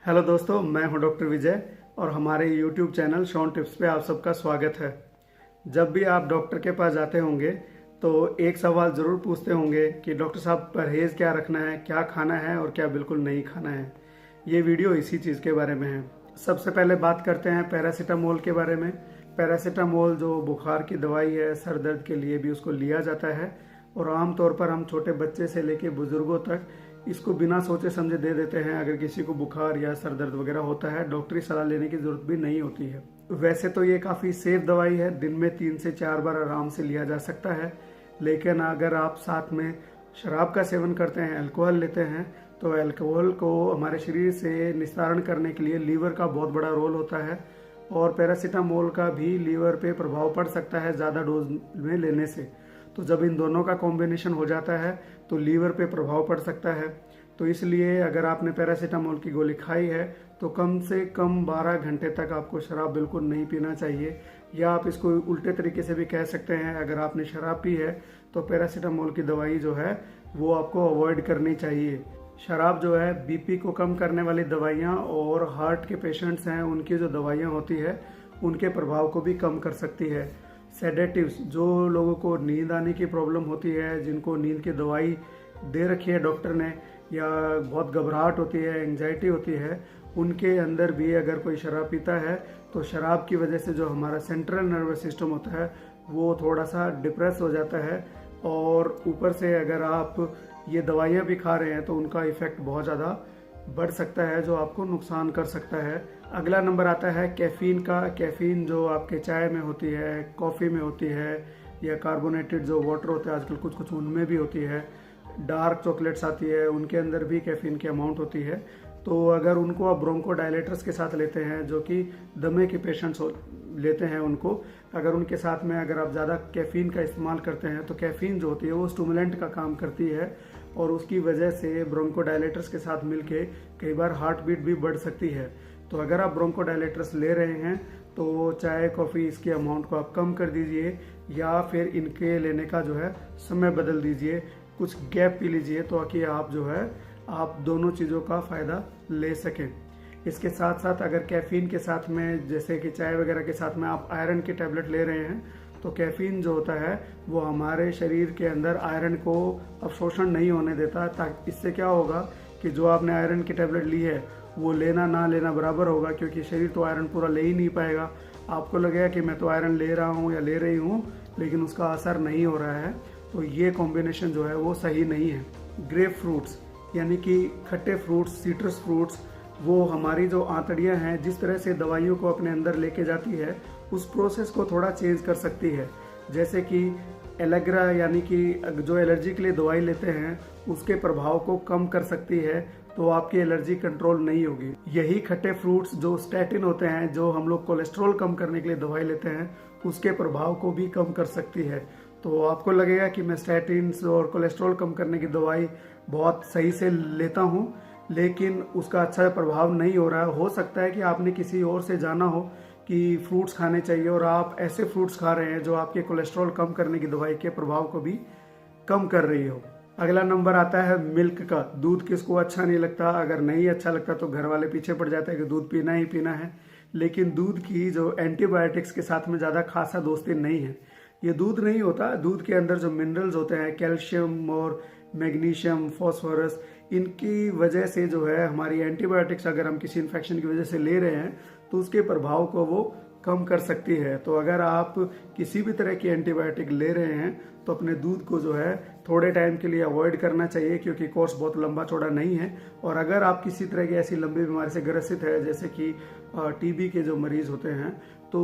Hello दोस्तों, मैं हूं डॉक्टर विजय और हमारे यूट्यूब चैनल शॉन टिप्स पे आप सबका स्वागत है। जब भी आप डॉक्टर के पास जाते होंगे तो एक सवाल ज़रूर पूछते होंगे कि डॉक्टर साहब परहेज़ क्या रखना है, क्या खाना है और क्या बिल्कुल नहीं खाना है। ये वीडियो इसी चीज़ के बारे में है। सबसे पहले बात करते हैं पैरासीटामोल के बारे में। पैरासीटामोल जो बुखार की दवाई है, सर दर्द के लिए भी उसको लिया जाता है और आमतौर पर हम छोटे बच्चे से लेकर बुजुर्गों तक इसको बिना सोचे समझे दे देते हैं। अगर किसी को बुखार या सर दर्द वगैरह होता है, डॉक्टरी सलाह लेने की जरूरत भी नहीं होती है। वैसे तो ये काफ़ी सेफ दवाई है, दिन में 3 से 4 बार आराम से लिया जा सकता है। लेकिन अगर आप साथ में शराब का सेवन करते हैं, अल्कोहल लेते हैं, तो अल्कोहल को हमारे शरीर से निस्तारण करने के लिए लीवर का बहुत बड़ा रोल होता है और पैरासीटामोल का भी लीवर पे प्रभाव पड़ सकता है ज़्यादा डोज में लेने से। तो जब इन दोनों का कॉम्बिनेशन हो जाता है तो लीवर पे प्रभाव पड़ सकता है। तो इसलिए अगर आपने पैरासीटामोल की गोली खाई है तो कम से कम 12 घंटे तक आपको शराब बिल्कुल नहीं पीना चाहिए। या आप इसको उल्टे तरीके से भी कह सकते हैं, अगर आपने शराब पी है तो पैरासीटामोल की दवाई जो है वो आपको अवॉइड करनी चाहिए। शराब जो है बीपी को कम करने वाली दवाइयाँ और हार्ट के पेशेंट्स हैं उनकी जो दवाइयाँ होती है उनके प्रभाव को भी कम कर सकती है। सेडेटिव्स, जो लोगों को नींद आने की प्रॉब्लम होती है, जिनको नींद की दवाई दे रखी है डॉक्टर ने, या बहुत घबराहट होती है, एंजाइटी होती है, उनके अंदर भी अगर कोई शराब पीता है तो शराब की वजह से जो हमारा सेंट्रल नर्वस सिस्टम होता है वो थोड़ा सा डिप्रेस हो जाता है। और ऊपर से अगर आप ये दवाइयाँ भी खा रहे हैं तो उनका इफ़ेक्ट बहुत ज़्यादा बढ़ सकता है, जो आपको नुकसान कर सकता है। अगला नंबर आता है कैफ़ीन का। कैफ़ीन जो आपके चाय में होती है, कॉफ़ी में होती है, या कार्बोनेटेड जो वाटर होता है आजकल कुछ कुछ उनमें भी होती है। डार्क चॉकलेट्स आती है, उनके अंदर भी कैफ़ीन की अमाउंट होती है। तो अगर उनको आप ब्रोंकोडायलेटर्स के साथ लेते हैं, जो कि दमे के पेशेंट्स लेते हैं, उनको अगर उनके साथ में अगर आप ज़्यादा कैफ़ीन का इस्तेमाल करते हैं तो कैफ़ीन जो होती है वो स्टिमुलेंट का काम करती है और उसकी वजह से ब्रोंकोडायलेटर्स के साथ मिलके कई बार हार्ट बीट भी बढ़ सकती है। तो अगर आप ब्रोंकोडायलेटर्स ले रहे हैं तो चाय कॉफ़ी इसकी अमाउंट को आप कम कर दीजिए या फिर इनके लेने का जो है समय बदल दीजिए, कुछ गैप पी लीजिए ताकि आप जो है आप दोनों चीज़ों का फ़ायदा ले सकें। इसके साथ साथ अगर कैफ़ीन के साथ में, जैसे कि चाय वगैरह के साथ में आप आयरन की टैबलेट ले रहे हैं तो कैफ़ीन जो होता है वो हमारे शरीर के अंदर आयरन को अवशोषण नहीं होने देता। ताकि इससे क्या होगा कि जो आपने आयरन की टैबलेट ली है वो लेना ना लेना बराबर होगा, क्योंकि शरीर तो आयरन पूरा ले ही नहीं पाएगा। आपको लगेगा कि मैं तो आयरन ले रहा हूँ या ले रही हूँ, लेकिन उसका असर नहीं हो रहा है। तो ये कॉम्बिनेशन जो है वो सही नहीं है। ग्रेप फ्रूट्स यानी कि खट्टे फ्रूट्स, सिट्रस फ्रूट्स, वो हमारी जो आंतड़ियाँ हैं जिस तरह से दवाइयों को अपने अंदर लेके जाती है उस प्रोसेस को थोड़ा चेंज कर सकती है। जैसे कि एलेग्रा यानी कि जो एलर्जी के लिए दवाई लेते हैं उसके प्रभाव को कम कर सकती है, तो आपकी एलर्जी कंट्रोल नहीं होगी। यही खट्टे फ्रूट्स जो स्टैटिन होते हैं, जो हम लोग कोलेस्ट्रॉल कम करने के लिए दवाई लेते हैं, उसके प्रभाव को भी कम कर सकती है। तो आपको लगेगा कि मैं स्टैटिन्स और कोलेस्ट्रॉल कम करने की दवाई बहुत सही से लेता हूँ, लेकिन उसका अच्छा प्रभाव नहीं हो रहा है। हो सकता है कि आपने किसी और से जाना हो कि फ्रूट्स खाने चाहिए और आप ऐसे फ्रूट्स खा रहे हैं जो आपके कोलेस्ट्रॉल कम करने की दवाई के प्रभाव को भी कम कर रही हो। अगला नंबर आता है मिल्क का। दूध किसको अच्छा नहीं लगता? अगर नहीं अच्छा लगता तो घर वाले पीछे पड़ जाते हैं कि दूध पीना ही पीना है। लेकिन दूध की जो एंटीबायोटिक्स के साथ में ज़्यादा खासा दोस्ती नहीं है। ये दूध नहीं होता, दूध के अंदर जो मिनरल्स होते हैं, कैल्शियम और मैग्नीशियम, फॉस्फोरस, इनकी वजह से जो है हमारी एंटीबायोटिक्स अगर हम किसी इन्फेक्शन की वजह से ले रहे हैं तो उसके प्रभाव को वो कम कर सकती है। तो अगर आप किसी भी तरह की एंटीबायोटिक ले रहे हैं तो अपने दूध को जो है थोड़े टाइम के लिए अवॉइड करना चाहिए, क्योंकि कोर्स बहुत लंबा चौड़ा नहीं है। और अगर आप किसी तरह की ऐसी लंबी बीमारी से ग्रसित है, जैसे कि टीबी के जो मरीज होते हैं, तो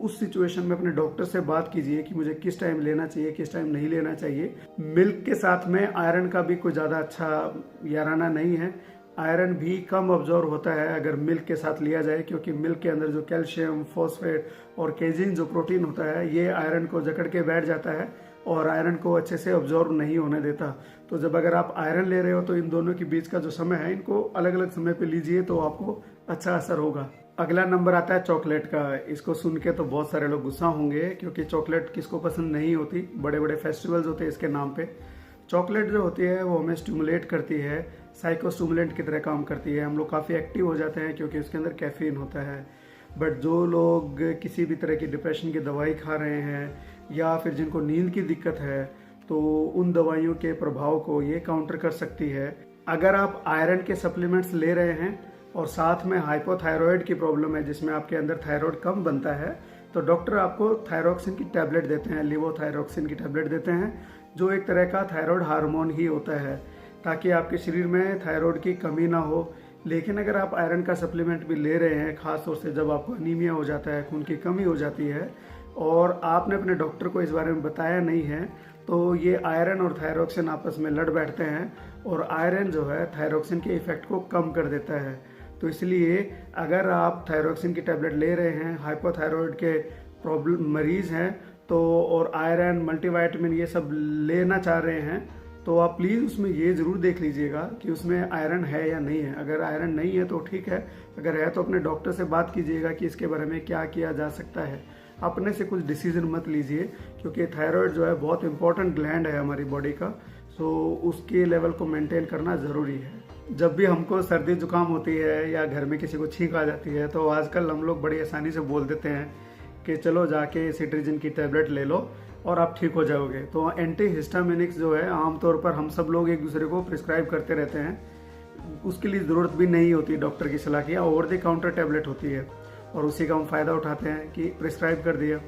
उस सिचुएशन में अपने डॉक्टर से बात कीजिए कि मुझे किस टाइम लेना चाहिए, किस टाइम नहीं लेना चाहिए। मिल्क के साथ में आयरन का भी कोई ज़्यादा अच्छा याराना नहीं है। आयरन भी कम ऑब्जॉर्व होता है अगर मिल्क के साथ लिया जाए, क्योंकि मिल्क के अंदर जो कैल्शियम, फॉस्फेट और केजिन जो प्रोटीन होता है ये आयरन को जकड़ के बैठ जाता है और आयरन को अच्छे से ऑब्जॉर्व नहीं होने देता। तो जब अगर आप आयरन ले रहे हो तो इन दोनों के बीच का जो समय है इनको अलग अलग समय पे लीजिए तो आपको अच्छा असर होगा। अगला नंबर आता है चॉकलेट का। इसको सुन के तो बहुत सारे लोग गुस्सा होंगे, क्योंकि चॉकलेट किसको पसंद नहीं होती। बड़े बड़े फेस्टिवल्स होते हैं इसके नाम पे। चॉकलेट जो होती है वो हमें स्टिमुलेट करती है, साइकोस्टिमुलेंट की तरह काम करती है। हम लोग काफ़ी एक्टिव हो जाते हैं क्योंकि उसके अंदर कैफीन होता है। बट जो लोग किसी भी तरह की डिप्रेशन की दवाई खा रहे हैं या फिर जिनको नींद की दिक्कत है, तो उन दवाइयों के प्रभाव को ये काउंटर कर सकती है। अगर आप आयरन के सप्लीमेंट्स ले रहे हैं और साथ में हाइपोथायरॉयड की प्रॉब्लम है जिसमें आपके अंदर थायराइड कम बनता है, तो डॉक्टर आपको थायरोक्सिन की टैबलेट देते हैं, लिवोथायरोक्सिन की टैबलेट देते हैं, जो एक तरह का थायराइड हार्मोन ही होता है, ताकि आपके शरीर में थायराइड की कमी ना हो। लेकिन अगर आप आयरन का सप्लीमेंट भी ले रहे हैं, खास तौर से जब आपको अनीमिया हो जाता है, खून की कमी हो जाती है और आपने अपने डॉक्टर को इस बारे में बताया नहीं है, तो ये आयरन और थायरोक्सिन आपस में लड़ बैठते हैं और आयरन जो है थायरोक्सिन के इफेक्ट को कम कर देता है। तो इसलिए अगर आप थायरोक्सिन की टैबलेट ले रहे हैं, हाइपोथायरॉयड के प्रॉब्लम मरीज हैं, तो और आयरन मल्टीविटामिन ये सब लेना चाह रहे हैं, तो आप प्लीज़ उसमें ये ज़रूर देख लीजिएगा कि उसमें आयरन है या नहीं है। अगर आयरन नहीं है तो ठीक है, अगर है तो अपने डॉक्टर से बात कीजिएगा कि इसके बारे में क्या किया जा सकता है। अपने से कुछ डिसीजन मत लीजिए, क्योंकि थायराइड जो है बहुत इंपॉर्टेंट ग्लैंड है हमारी बॉडी का, सो उसके लेवल को मेंटेन करना ज़रूरी है। जब भी हमको सर्दी जुकाम होती है या घर में किसी को छींक आ जाती है, तो आजकल हम लोग बड़ी आसानी से बोल देते हैं कि चलो जाके सिट्रीजिन की टैबलेट ले लो और आप ठीक हो जाओगे। तो एंटी हिस्टामिनिक्स जो है आमतौर पर हम सब लोग एक दूसरे को प्रिस्क्राइब करते रहते हैं, उसके लिए ज़रूरत भी नहीं होती डॉक्टर की सलाह की, ओवर द काउंटर टैबलेट होती है और उसी का हम फ़ायदा उठाते हैं कि प्रिस्क्राइब कर दिया।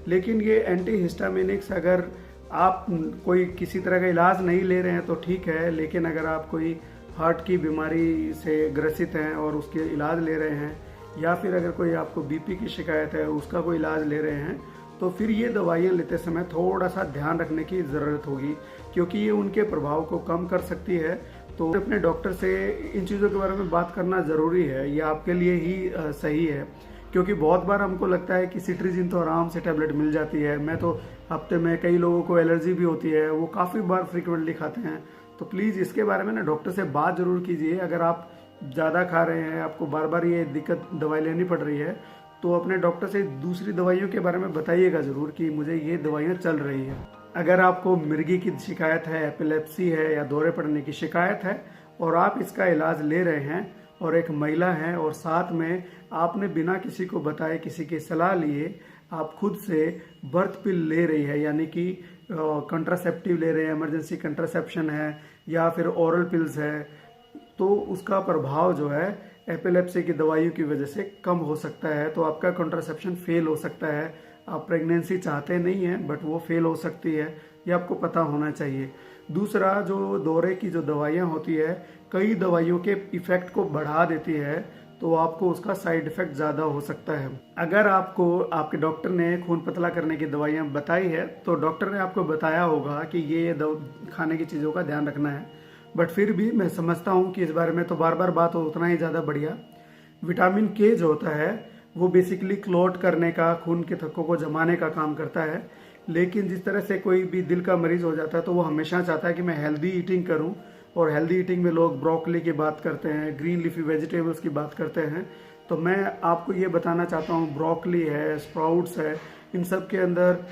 लेकिन ये एंटी हिस्टामिनिक्स अगर आप कोई किसी तरह का इलाज नहीं ले रहे हैं तो ठीक है, लेकिन अगर आप कोई हार्ट की बीमारी से ग्रसित हैं और उसके इलाज ले रहे हैं, या फिर अगर कोई आपको बीपी की शिकायत है उसका कोई इलाज ले रहे हैं, तो फिर ये दवाइयाँ लेते समय थोड़ा सा ध्यान रखने की ज़रूरत होगी, क्योंकि ये उनके प्रभाव को कम कर सकती है। तो अपने डॉक्टर से इन चीज़ों के बारे में बात करना ज़रूरी है, ये आपके लिए ही सही है। क्योंकि बहुत बार हमको लगता है कि सिट्रीजिन तो आराम से टैबलेट मिल जाती है, मैं तो हफ्ते में, कई लोगों को एलर्जी भी होती है, वो काफ़ी बार फ्रिक्वेंटली खाते हैं। तो प्लीज़ इसके बारे में ना डॉक्टर से बात ज़रूर कीजिए। अगर आप ज़्यादा खा रहे हैं, आपको बार बार ये दिक्कत दवाई लेनी पड़ रही है, तो अपने डॉक्टर से दूसरी दवाइयों के बारे में बताइएगा ज़रूर कि मुझे ये दवाइयाँ चल रही हैं। अगर आपको मिर्गी की शिकायत है, एपिलेप्सी है या दौरे पड़ने की शिकायत है और आप इसका इलाज ले रहे हैं और एक महिला है और साथ में आपने बिना किसी को बताए, किसी की सलाह लिए आप खुद से बर्थ पिल ले रही है, यानी कि कंट्रासेप्टिव ले रहे हैं, इमरजेंसी कंट्रासेप्शन है या फिर ओरल पिल्स है, तो उसका प्रभाव जो है एपिलेप्सी की दवाइयों की वजह से कम हो सकता है। तो आपका कंट्रासेप्शन फेल हो सकता है। आप प्रेगनेंसी चाहते नहीं हैं बट वो फेल हो सकती है, ये आपको पता होना चाहिए। दूसरा, जो दौरे की जो दवाइयाँ होती है, कई दवाइयों के इफेक्ट को बढ़ा देती है, तो आपको उसका साइड इफेक्ट ज़्यादा हो सकता है। अगर आपको आपके डॉक्टर ने खून पतला करने की दवाइयाँ बताई है, तो डॉक्टर ने आपको बताया होगा कि ये खाने की चीज़ों का ध्यान रखना है। बट फिर भी मैं समझता हूँ कि इस बारे में तो बार बार बात हो, उतना ही ज़्यादा बढ़िया। विटामिन के जो होता है वो बेसिकली क्लॉट करने का, खून के थक्कों को जमाने का काम करता है। लेकिन जिस तरह से कोई भी दिल का मरीज हो जाता है तो वो हमेशा चाहता है कि मैं हेल्दी ईटिंग करूं, और हेल्दी ईटिंग में लोग ब्रोकली की बात करते हैं, ग्रीन लीफी वेजिटेबल्स की बात करते हैं। तो मैं आपको ये बताना चाहता हूँ, ब्रोकली है, स्प्राउट्स है, इन सब के अंदर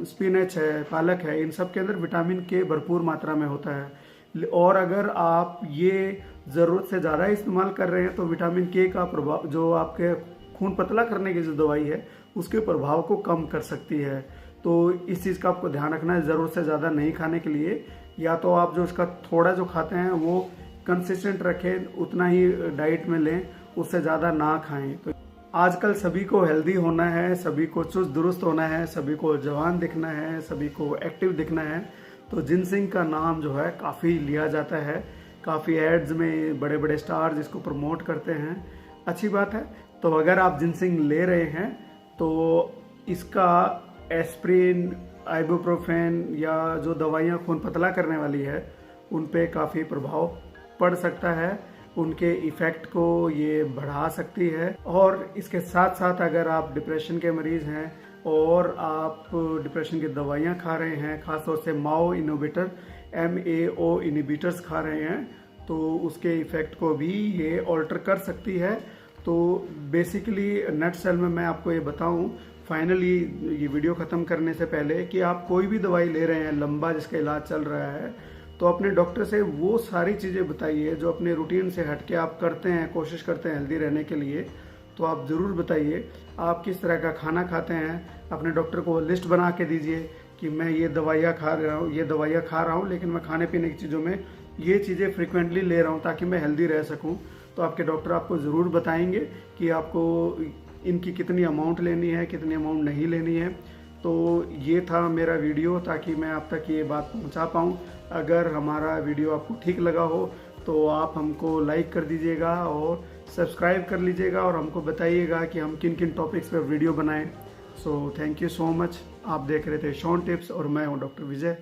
स्पिनच है, पालक है, इन सब के अंदर विटामिन के भरपूर मात्रा में होता है। और अगर आप ये ज़रूरत से ज़्यादा इस्तेमाल कर रहे हैं तो विटामिन के का प्रभाव, जो आपके खून पतला करने की जो दवाई है, उसके प्रभाव को कम कर सकती है। तो इस चीज़ का आपको ध्यान रखना है, ज़रूरत से ज़्यादा नहीं खाने के लिए। या तो आप जो उसका थोड़ा जो खाते हैं वो कंसिस्टेंट रखें, उतना ही डाइट में लें, उससे ज़्यादा ना खाएं। तो आजकल सभी को हेल्दी होना है, सभी को चुस्त दुरुस्त होना है, सभी को जवान दिखना है, सभी को एक्टिव दिखना है। तो जिनसिंग का नाम जो है काफ़ी लिया जाता है, काफ़ी एड्स में बड़े बड़े स्टार्स इसको प्रमोट करते हैं, अच्छी बात है। तो अगर आप जिनसिंग ले रहे हैं तो इसका एस्प्रिन, आइबुप्रोफेन या जो दवाइयाँ खून पतला करने वाली है उन पे काफ़ी प्रभाव पड़ सकता है, उनके इफ़ेक्ट को ये बढ़ा सकती है। और इसके साथ साथ अगर आप डिप्रेशन के मरीज़ हैं और आप डिप्रेशन की दवाइयाँ खा रहे हैं, ख़ासतौर से MAO इनिबिटर्स खा रहे हैं, तो उसके इफ़ेक्ट को भी ये ऑल्टर कर सकती है। तो बेसिकली नटसेल में मैं आपको ये बताऊं फाइनली ये वीडियो ख़त्म करने से पहले कि आप कोई भी दवाई ले रहे हैं लंबा जिसका इलाज चल रहा है, तो अपने डॉक्टर से वो सारी चीज़ें बताइए जो अपने रूटीन से हट के आप करते हैं, कोशिश करते हैं हेल्दी रहने के लिए। तो आप ज़रूर बताइए आप किस तरह का खाना खाते हैं। अपने डॉक्टर को लिस्ट बना के दीजिए कि मैं ये दवाइयाँ खा रहा हूँ, ये दवाइयाँ खा रहा हूँ, लेकिन मैं खाने पीने की चीज़ों में ये चीज़ें फ्रिक्वेंटली ले रहा हूँ ताकि मैं हेल्दी रह सकूँ। तो आपके डॉक्टर आपको ज़रूर बताएंगे कि आपको इनकी कितनी अमाउंट लेनी है, कितनी अमाउंट नहीं लेनी है। तो ये था मेरा वीडियो, ताकि मैं आप तक ये बात पहुंचा पाऊं। अगर हमारा वीडियो आपको ठीक लगा हो तो आप हमको लाइक कर दीजिएगा और सब्सक्राइब कर लीजिएगा और हमको बताइएगा कि हम किन किन टॉपिक्स पर वीडियो बनाएं। So thank you so much. आप देख रहे थे शॉन टिप्स और मैं हूं डॉक्टर विजय।